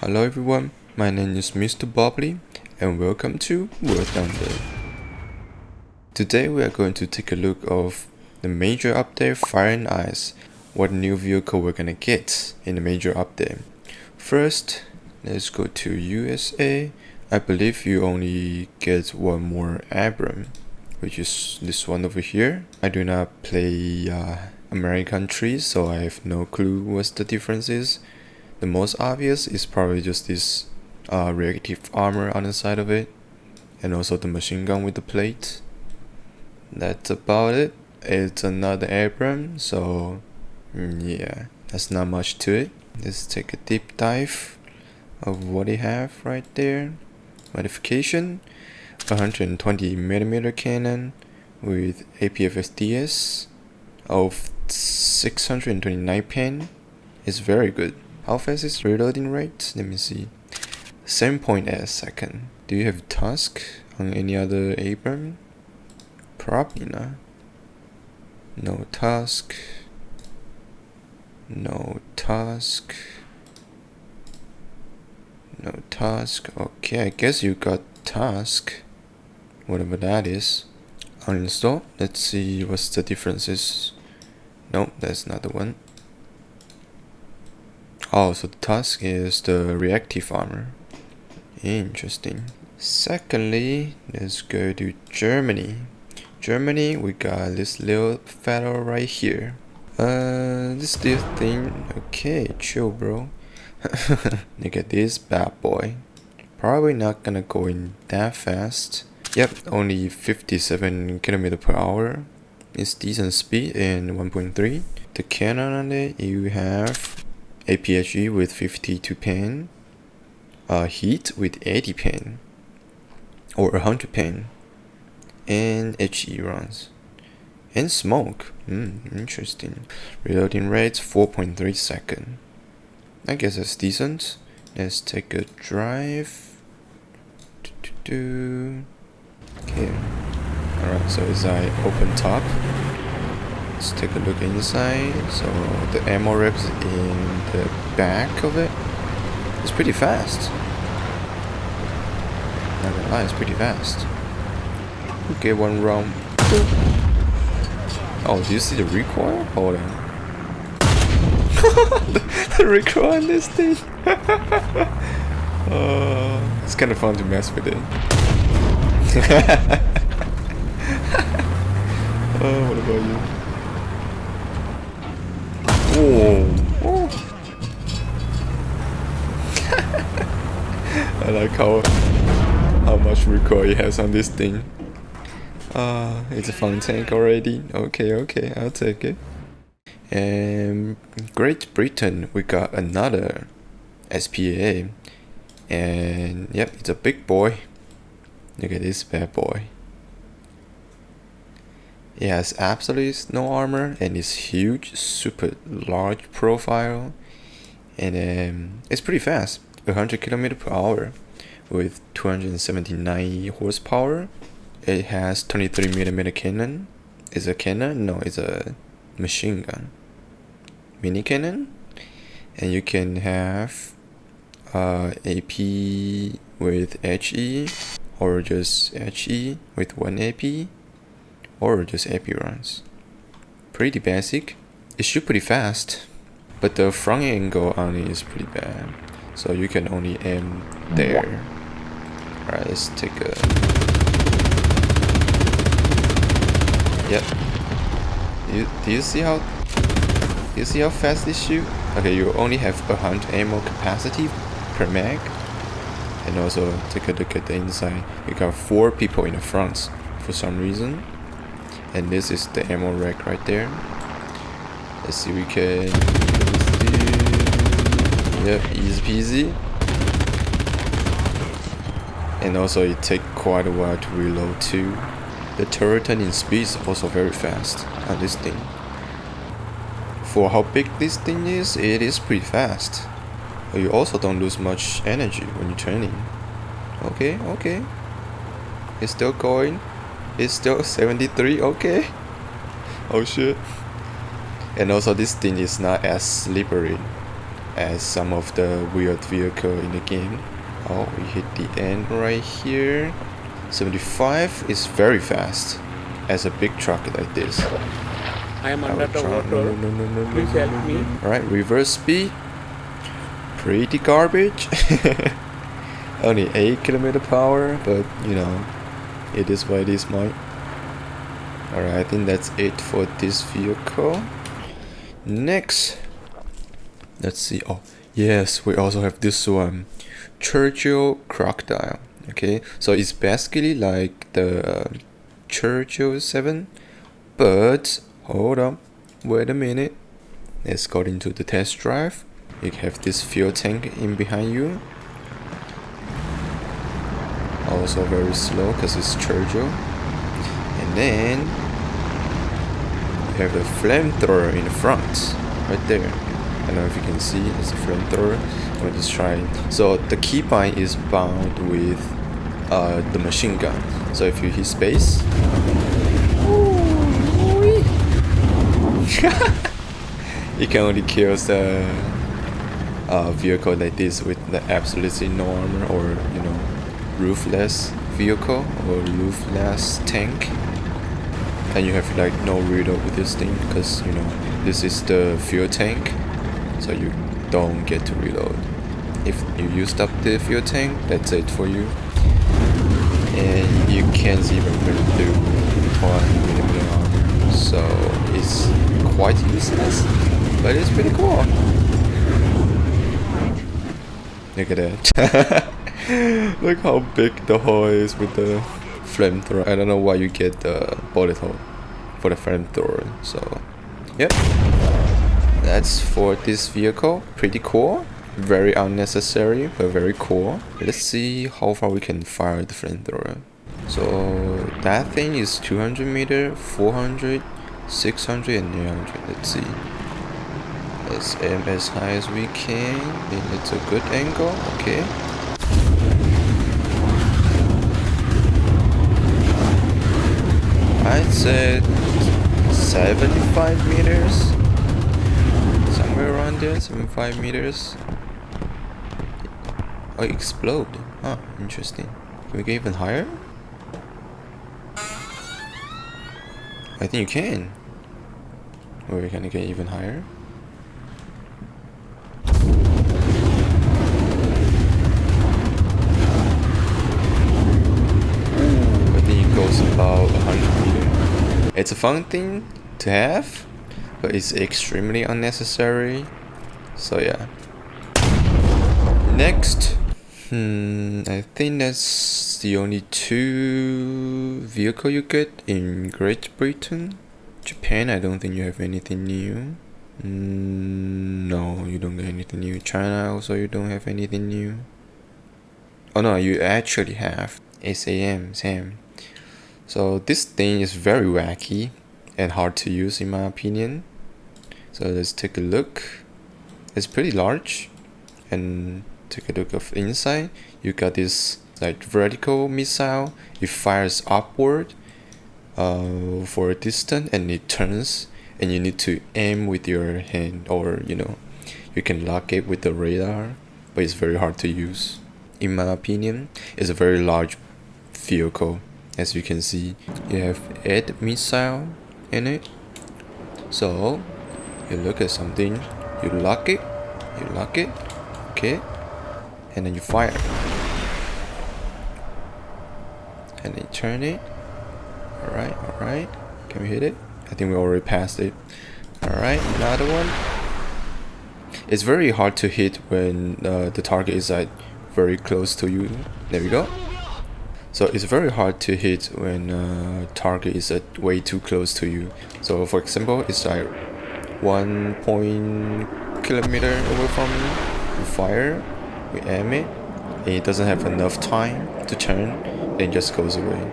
Hello everyone, my name is Mr. Bobbly and welcome to World Thunder. Today we are going to take a look of the major update Fire and Ice, what new vehicle we're gonna get in the major update. First, let's go to USA. I believe you only get one more Abram, which is this one over here. I do not play American trees, so I have no clue what the difference is. The most obvious is probably just this reactive armor on the side of it, and also the machine gun with the plate. That's about it. It's another Abram, so yeah, that's not much to it. Let's take a deep dive of what they have right there. Modification: 120mm cannon with APFSDS of 629 pen. It's very good. How fast is reloading rate? Let me see. 7.8 second. Do you have Tusk on any other Abram? Probably not. No Tusk. No Tusk. No Tusk. Okay, I guess you got Tusk. Whatever that is. Uninstall. Let's see what's the differences. Nope, that's not the one. Oh, so the Tusk is the reactive armor. Interesting. Secondly, let's go to Germany. Germany, we got this little fellow right here. This thing. Okay, chill, bro. Look at this bad boy. Probably not gonna go in that fast. Yep, only 57 km/h. It's decent speed in 1.3. The cannon on it, you have APHE with 52 pen, heat with 80 pen, or 100 pen, and HE runs, and smoke. Interesting. Reloading rates 4.3 second. I guess that's decent. Let's take a drive. Okay. Alright, so as I open top, let's take a look inside. So the ammo racks in the back of it is pretty fast. Not gonna lie, it's pretty fast. Okay, one round. Oh, do you see the recoil? Hold on. the recoil on this thing. It's kind of fun to mess with it. What about you? Oh. I like how much recoil it has on this thing. It's a fun tank already. Okay, I'll take it. And Great Britain, we got another SPA, and yep, it's a big boy. Look at this bad boy. It has absolutely no armor and it's huge, super large profile, and it's pretty fast. 100 km/h with 279 horsepower. It has 23mm cannon. Is a cannon? No, it's a machine gun. Mini cannon, and you can have AP with HE, or just HE with 1 AP, or just AP runs. Pretty basic. It shoots pretty fast, but the front angle on it is pretty bad, so you can only aim there. Alright, let's take a... Yep. Do you see how fast this shoot? Okay, you only have 100 ammo capacity per mag. And also take a look at the inside. You got 4 people in the front for some reason. And this is the ammo rack right there. Let's see, we can... Yep, easy peasy. And also it takes quite a while to reload too. The turret turning speed is also very fast on this thing. For how big this thing is, it is pretty fast. But you also don't lose much energy when you're turning. Okay. It's still going. It's still 73, okay. Oh shit. And also this thing is not as slippery as some of the weird vehicle in the game. Oh, we hit the end right here. 75 is very fast as a big truck like this. I am under the water. Please help me. Alright, reverse speed. Pretty garbage. Only 8 km/h, but you know, it is what it is, mate. Alright, I think that's it for this vehicle. Next, let's see. Oh, yes, we also have this one, Churchill crocodile. Okay, so it's basically like the Churchill 7, but hold up, wait a minute. Let's go into the test drive. You have this fuel tank in behind you. Also very slow because it's Churchill. And then you have a flamethrower in the front, right there. I don't know if you can see, it's a flamethrower. We'll just try it. So the keybind is bound with the machine gun. So if you hit space, you can only kill the vehicle like this with the absolutely no armor, or you know, roofless vehicle or roofless tank. And you have like no reload with this thing because you know this is the fuel tank, so you don't get to reload. If you used up the fuel tank, that's it for you. And you can't even run through 1mm armor, so it's quite useless, but it's pretty cool. Look at that. Look how big the hole is with the flamethrower. I don't know why you get the bullet hole for the flamethrower. So, yep. That's for this vehicle. Pretty cool. Very unnecessary, but very cool. Let's see how far we can fire the flamethrower. So, that thing is 200 meter, 400, 600, and 800. Let's see. Let's aim as high as we can. And it's a good angle. Okay. I'd say 75 meters. Somewhere around there, 75 meters. Oh, explode. Huh, interesting. Can we get even higher? I think you can. Or we can get even higher. I think it goes about 100 meters. It's a fun thing to have, but it's extremely unnecessary. So yeah. Next. I think that's the only two vehicle you get in Great Britain. Japan, I don't think you have anything new. No, you don't get anything new. China also, you don't have anything new. Oh no, you actually have SAM. So this thing is very wacky and hard to use in my opinion. So let's take a look. It's pretty large, and take a look of inside. You got this like vertical missile. It fires upward for a distance, and it turns, and you need to aim with your hand, or you know, you can lock it with the radar, but it's very hard to use in my opinion. It's a very large vehicle. As you can see, you have 8 missile in it. So you look at something, you lock it, okay, and then you fire, and then turn it. Alright, can we hit it? I think we already passed it. Alright, another one. It's very hard to hit when the target is like very close to you. There we go. So it's very hard to hit when target is way too close to you. So for example, it's like 1 kilometer away from you. We fire, we aim it, and it doesn't have enough time to turn, and it just goes away.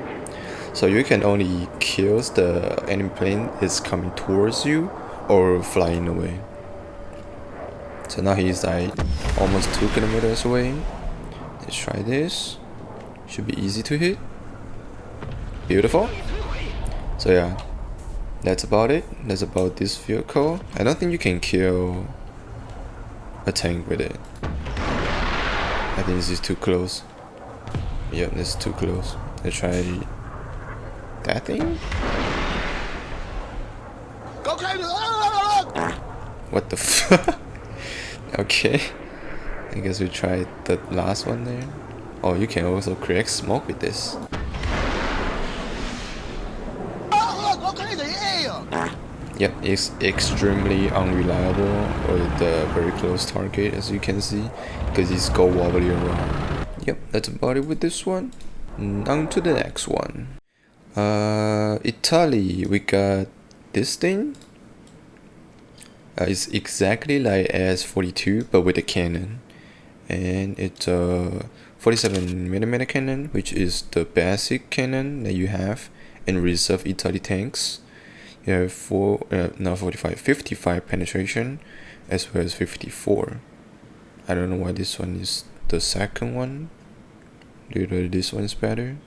So you can only kill the enemy plane is coming towards you or flying away. So now he's like almost 2 kilometers away. Let's try this. Should be easy to hit. Beautiful. So yeah, that's about it. That's about this vehicle. I don't think you can kill a tank with it. I think this is too close. Yep, this is too close. Let's try that thing. What the fuck? Okay. I guess we tried the last one there. Oh, you can also create smoke with this. Yep, it's extremely unreliable with a very close target, as you can see, because it's go wobbly around. Yep, that's about it with this one. On to the next one. Italy, we got this thing. It's exactly like AS-42, but with a cannon. And it's a 47mm cannon, which is the basic cannon that you have in reserve Italy tanks. You have 55 penetration, as well as 54. I don't know why this one is the second one. Literally, this one's better.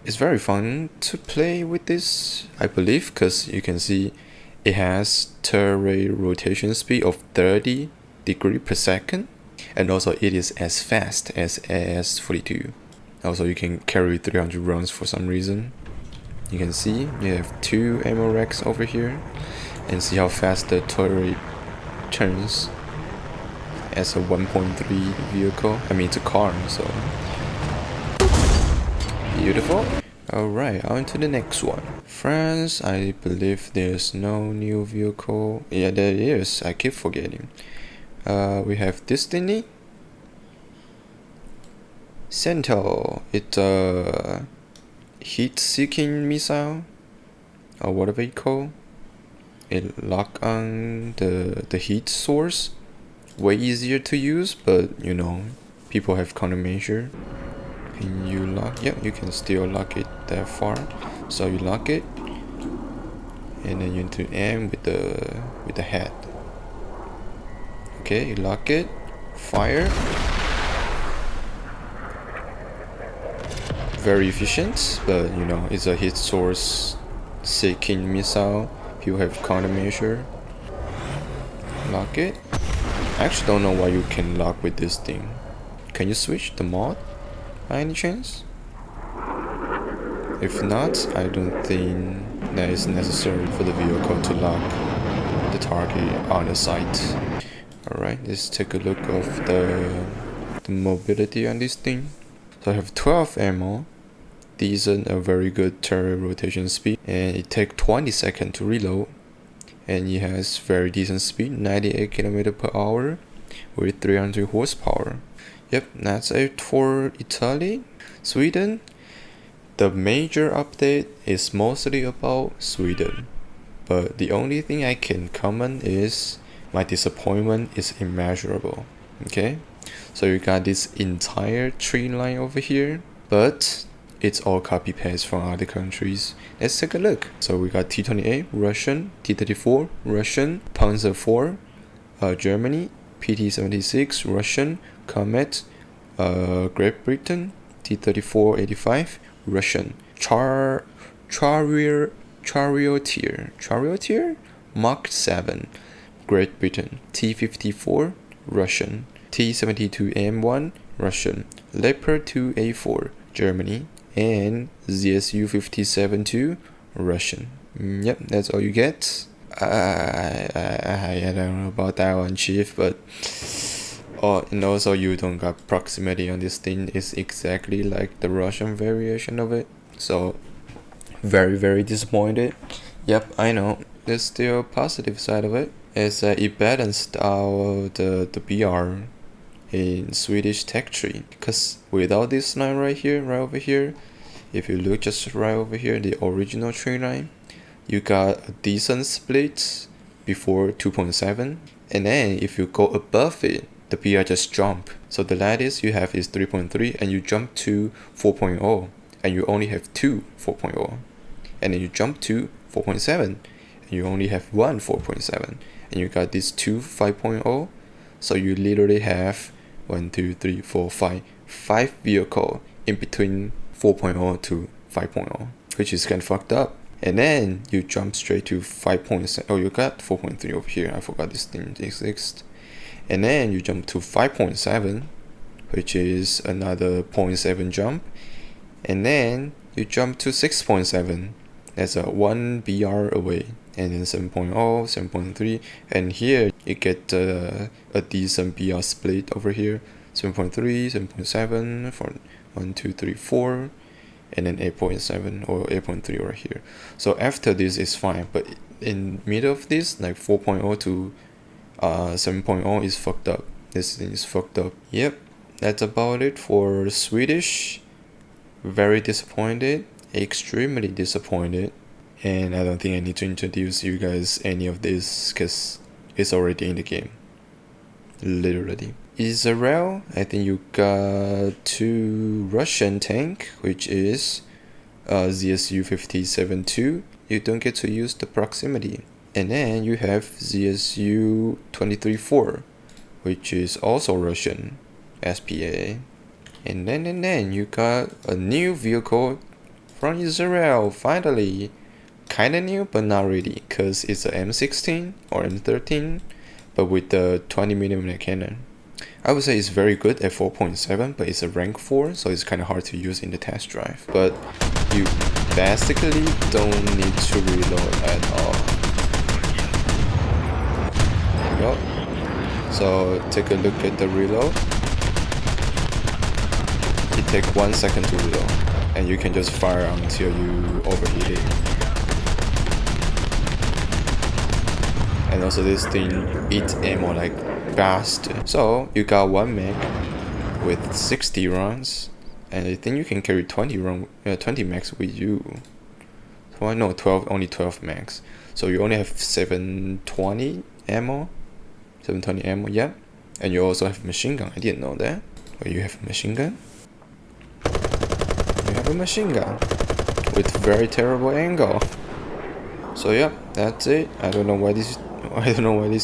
It's very fun to play with this, I believe, because you can see it has turret rotation speed of 30 degrees per second, and also it is as fast as AS-42. Also, you can carry 300 rounds for some reason. You can see you have 2 ammo racks over here, and see how fast the turret turns as a 1.3 vehicle. I mean, it's a car, so beautiful. Alright, on to the next one. France, I believe there's no new vehicle. Yeah, there is. I keep forgetting. We have Destiny. Centaur. It's a heat-seeking missile, or whatever you call. It lock on the heat source. Way easier to use, but you know, people have countermeasure. Can you lock? Yeah, you can still lock it that far. So you lock it, and then you need to aim with the head. Okay, you lock it, fire. Very efficient, but you know, it's a heat source seeking missile. People have countermeasure. Lock it. I actually don't know why you can lock with this thing. Can you switch the mod by any chance? If not, I don't think that is necessary for the vehicle to lock the target on the site. Alright, let's take a look of the mobility on this thing. So I have 12 ammo, decent, a very good turret rotation speed, and it takes 20 seconds to reload. And it has very decent speed, 98 km per hour with 300 horsepower. Yep, that's it for Italy. Sweden, the major update is mostly about Sweden, but the only thing I can comment is my disappointment is immeasurable. Okay, so you got this entire tree line over here, but it's all copy paste from other countries. Let's take a look. So we got T-28 Russian, T-34 Russian, Panzer IV Germany, PT-76 Russian, Comet Great Britain, T-34-85 Russian, Charioteer Mark 7 Great Britain, T-54 Russian, T-72M1 Russian, Leopard 2A4 Germany, and ZSU-57-2 Russian. Yep, that's all you get. I don't know about that one, Chief, but and also you don't got proximity on this thing. It's exactly like the Russian variation of it, so very disappointed. Yep, I know. There's still a positive side of it. It's it balanced out the BR in Swedish tech tree, because without this line right over here, if you look just right over here, the original tree line, you got a decent split before 2.7, and then if you go above it, the BR just jump. So the latest you have is 3.3, and you jump to 4.0, and you only have two 4.0, and then you jump to 4.7, and you only have one 4.7, and you got these two 5.0. So you literally have 1, 2, 3, 4, 5 vehicle in between 4.0 to 5.0, which is kind of fucked up. And then you jump straight to 5.7. Oh, you got 4.3 over here. I forgot this thing exists. and then you jump to 5.7, which is another 0.7 jump, and then you jump to 6.7. That's a 1 BR away, and then 7.0, 7.3, and here you get a decent BR split over here. 7.3, 7.7 for 1, 2, 3, 4, and then 8.7 or 8.3 right here. So after this is fine, but in middle of this, like 4.0 to 7.0 is fucked up. This thing is fucked up. Yep, that's about it for Swedish. Very disappointed, extremely disappointed, and I don't think I need to introduce you guys any of this because it's already in the game. Literally. Israel, I think you got 2 Russian tank, which is ZSU 57-2. You don't get to use the proximity. And then you have ZSU 23-4, which is also Russian SPA. And then you got a new vehicle from Israel, finally. Kinda new, but not really, cause it's a M16 or M13, but with the 20mm cannon. I would say it's very good at 4.7, but it's a rank 4, so it's kinda hard to use in the test drive. But you basically don't need to reload at all. There you go. So take a look at the reload. It takes 1 second to reload, and you can just fire until you overheat it. And also this thing eats ammo like fast. So you got 1 mag with 60 rounds, and I think you can carry 20 mags with you. So I know 12, only 12 mags. So you only have 720 ammo. 720 ammo, yeah. And you also have machine gun. I didn't know that. Oh, you have a machine gun? You have a machine gun with very terrible angle. So yeah, that's it. I don't know why this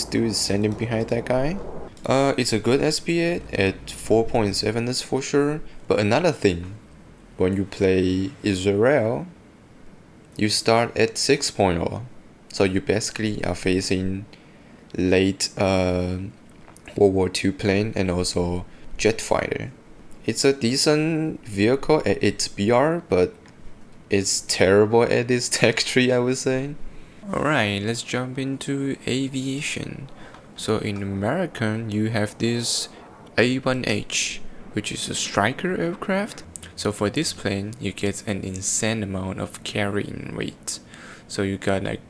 dude is standing behind that guy. It's a good SPA at 4.7, that's for sure. But another thing, when you play Israel, you start at 6.0. So you basically are facing late World War II plane and also jet fighter. It's a decent vehicle at its BR, but it's terrible at its tech tree, I would say. Alright, let's jump into aviation. So in American, you have this A1H, which is a Striker aircraft. So for this plane, you get an insane amount of carrying weight. So you got like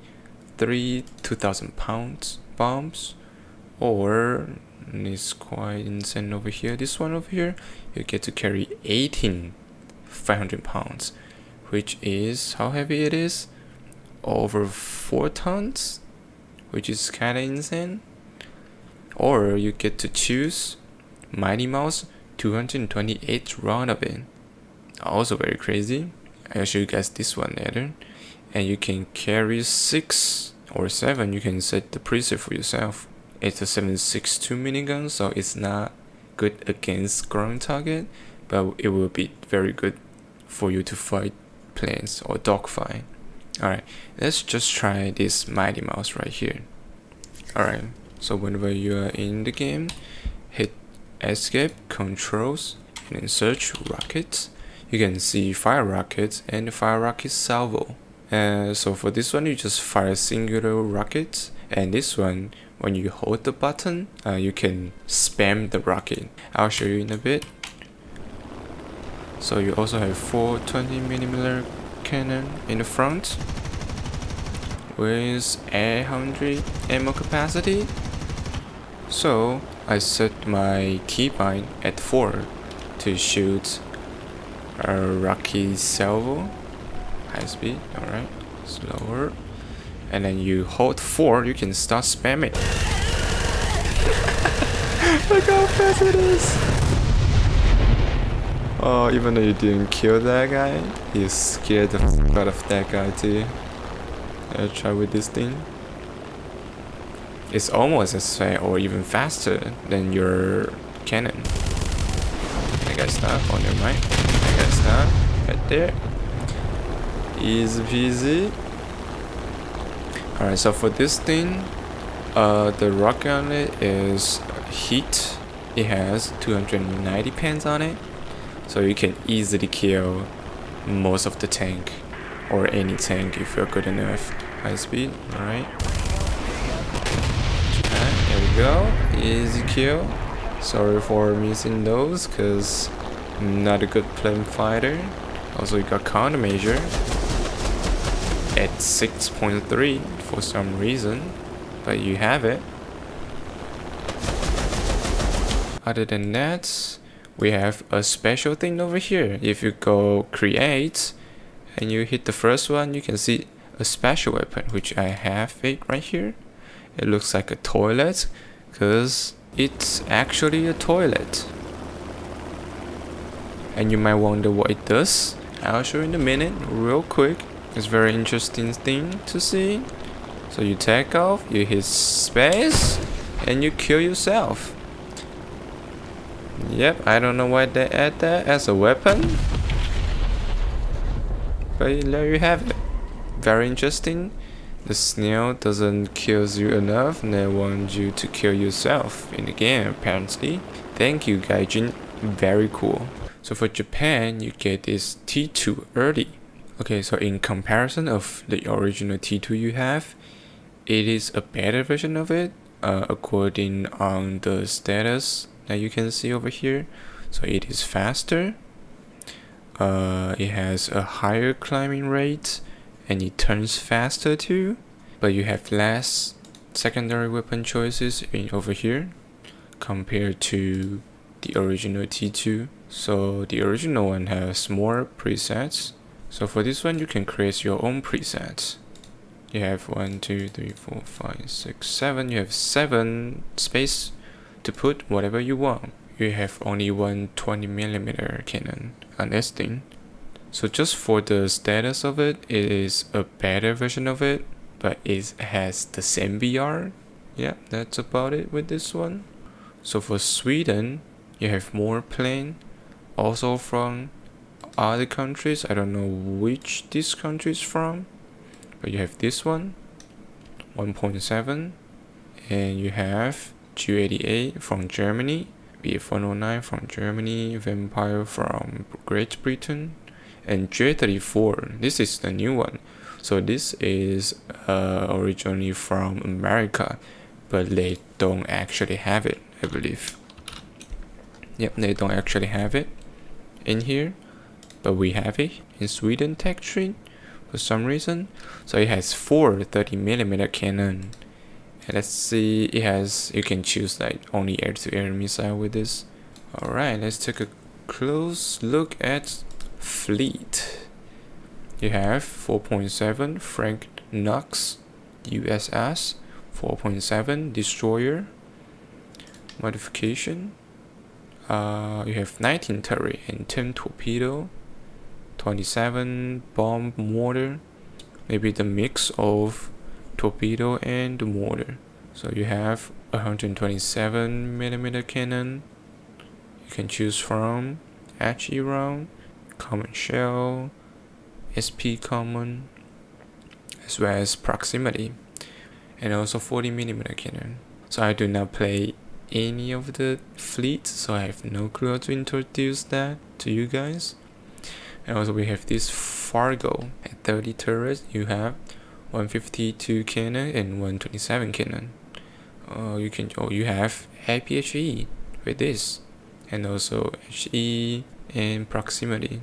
2,000 pounds bombs, or it's quite insane over here. This one over here, you get to carry 500 pounds, which is how heavy it is. Over 4 tons, which is kinda insane. Or you get to choose Mighty Mouse 228 round of it. Also very crazy. I'll show you guys this one later. And you can carry 6 or 7. You can set the preset for yourself. It's a 7.62 minigun, so it's not good against ground target, but it will be very good for you to fight planes or dogfight. Alright, let's just try this Mighty Mouse right here. Alright, so whenever you are in the game, hit escape, controls, and then search rockets. You can see fire rockets and fire rocket salvo. So for this one, you just fire singular rockets, and this one, when you hold the button, you can spam the rocket. I'll show you in a bit. So you also have 4 20mm cannon in the front with 800 ammo capacity. So I set my keybind at 4 to shoot a rocky salvo, high speed. Alright, slower, and then you hold 4, you can start spamming. Look how fast it is. Oh, even though you didn't kill that guy, you scared the fuck out of that guy too. I'll try with this thing. It's almost as fast or even faster than your cannon. I got stop on your mic. I got stop right there. Easy peasy. Alright, so for this thing, the rocket on it is heat, it has 290 pens on it, so you can easily kill most of the tank, or any tank if you're good enough. High speed, alright. There we go, easy kill. Sorry for missing those, cause I'm not a good plane fighter. Also, you got countermeasure at 6.3 for some reason, but you have it. Other than that, we have a special thing over here. If you go create and you hit the first one, you can see a special weapon, which I have it right here. It looks like a toilet because it's actually a toilet. And you might wonder what it does. I'll show you in a minute, real quick. It's a very interesting thing to see. So you take off, you hit space, and you kill yourself. Yep, I don't know why they add that as a weapon, but there you have it. Very interesting. The snail doesn't kill you enough, and they want you to kill yourself in the game, apparently. Thank you, Gaijin. Very cool. So for Japan, you get this T2 early. Okay, so in comparison of the original T2 you have, it is a better version of it, according on the status that you can see over here. So it is faster, it has a higher climbing rate, and it turns faster too, but you have less secondary weapon choices over here compared to the original T2. So the original one has more presets. So for this one, you can create your own presets. You have 1, 2, 3, 4, 5, 6, 7. You have 7 space to put whatever you want. You have only one 20mm cannon on this thing. So just for the status of it, it is a better version of it, but it has the same VR. Yeah, that's about it with this one. So for Sweden, you have more plane, also from other countries. I don't know which this country is from, but you have this one, 1.7, and you have G88 from Germany, BF109 from Germany, Vampire from Great Britain, and J34. This is the new one. So this is originally from America, but they don't actually have it, I believe. Yep, they don't actually have it in here, but we have it in Sweden tech tree for some reason. So it has 4 30mm cannon. And let's see, it has, you can choose like only air-to-air missile with this. Alright, let's take a close look at fleet. You have 4.7 Frank Knox USS, 4.7 destroyer modification. You have 19 turret and 10 torpedo, 27 bomb mortar, maybe the mix of torpedo and mortar. So you have 127mm cannon. You can choose from HE round, common shell, SP common, as well as proximity, and also 40mm cannon. So I do not play any of the fleet, so I have no clue how to introduce that to you guys. And also we have this Fargo at 30 turrets. You have 152 cannon and 127 cannon. You have APHE with this, and also HE and proximity.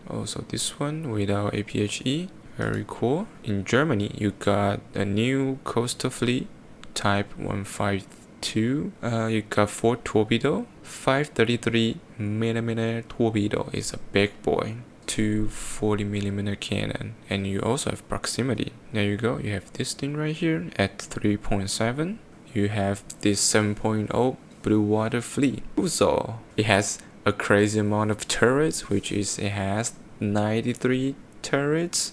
Also this one without APHE, very cool. In Germany, you got a new coastal fleet type 152. You got 4 torpedo, 533mm torpedo is a big boy, 2 40mm cannon, and you also have proximity. There you go, you have this thing right here at 3.7. You have this 7.0 blue water fleet. So it has a crazy amount of turrets, which is it has 93 turrets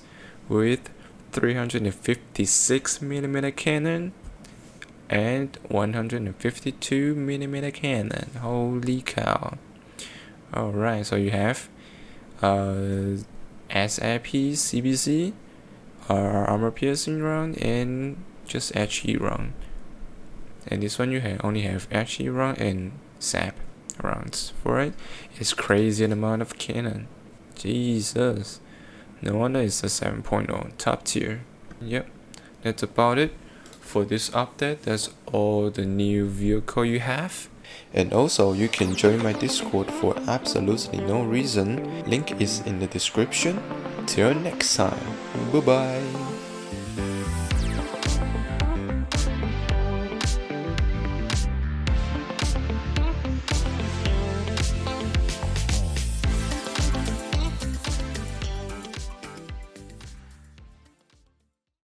with 356mm cannon and 152mm cannon. Holy cow. Alright, so you have SAP, CBC, armor piercing round, and just HE round. And this one you only have HE round and SAP rounds for it. It's crazy amount of cannon. Jesus. No wonder it's a 7.0 top tier. Yep, that's about it for this update. That's all the new vehicle you have. And also you can join my Discord for absolutely no reason. Link is in the description. Till next time. Bye bye.